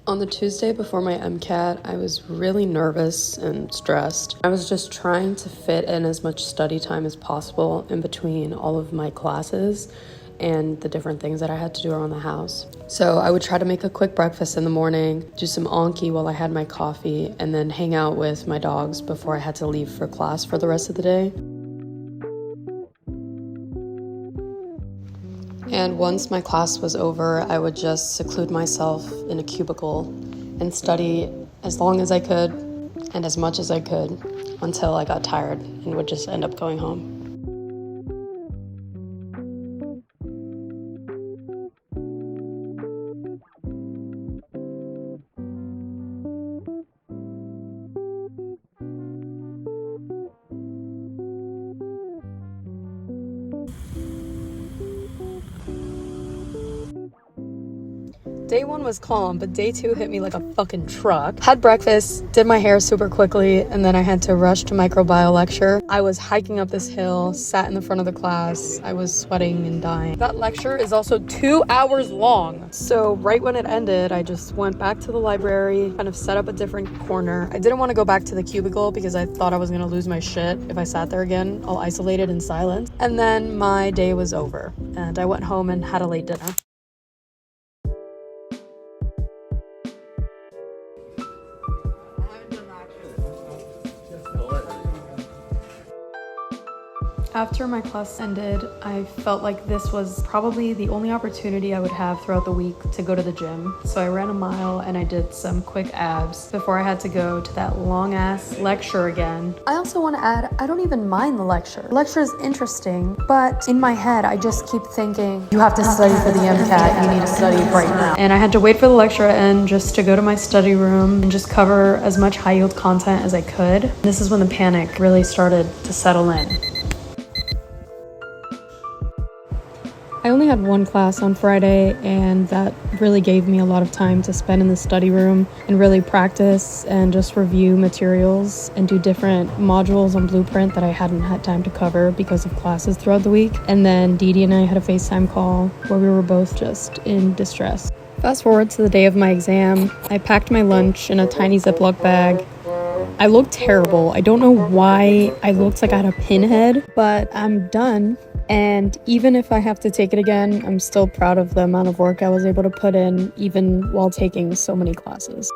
On the Tuesday before my MCAT, I was really nervous and stressed. I was just trying to fit in as much study time as possible in between all of my classes and the different things that I had to do around the house. So I would try to make a quick breakfast in the morning, do some Anki while I had my coffee, and then hang out with my dogs before I had to leave for class for the rest of the day. And once my class was over, I would just seclude myself in a cubicle and study as long as I could and as much as I could until I got tired and would just end up going home. Day 1 was calm, but day 2 hit me like a fucking truck. Had breakfast, did my hair super quickly, and then I had to rush to microbiome lecture. I was hiking up this hill, sat in the front of the class. I was sweating and dying. That lecture is also 2 hours long. So right when it ended, I just went back to the library, kind of set up a different corner. I didn't want to go back to the cubicle because I thought I was gonna lose my shit if I sat there again, all isolated in silence. And then my day was over, and I went home and had a late dinner. After my class ended, I felt like this was probably the only opportunity I would have throughout the week to go to the gym. So I ran a mile and I did some quick abs before I had to go to that long ass lecture again. I also want to add, I don't even mind the lecture. The lecture is interesting, but in my head, I just keep thinking, you have to study for the MCAT, you need to study right now. And I had to wait for the lecture to end just to go to my study room and just cover as much high yield content as I could. This is when the panic really started to settle in. I only had one class on Friday, and that really gave me a lot of time to spend in the study room and really practice and just review materials and do different modules on Blueprint that I hadn't had time to cover because of classes throughout the week. And then Dee Dee and I had a FaceTime call where we were both just in distress. Fast forward to the day of my exam, I packed my lunch in a tiny Ziploc bag. I looked terrible. I don't know why I looked like I had a pinhead, but I'm done. And even if I have to take it again, I'm still proud of the amount of work I was able to put in, even while taking so many classes.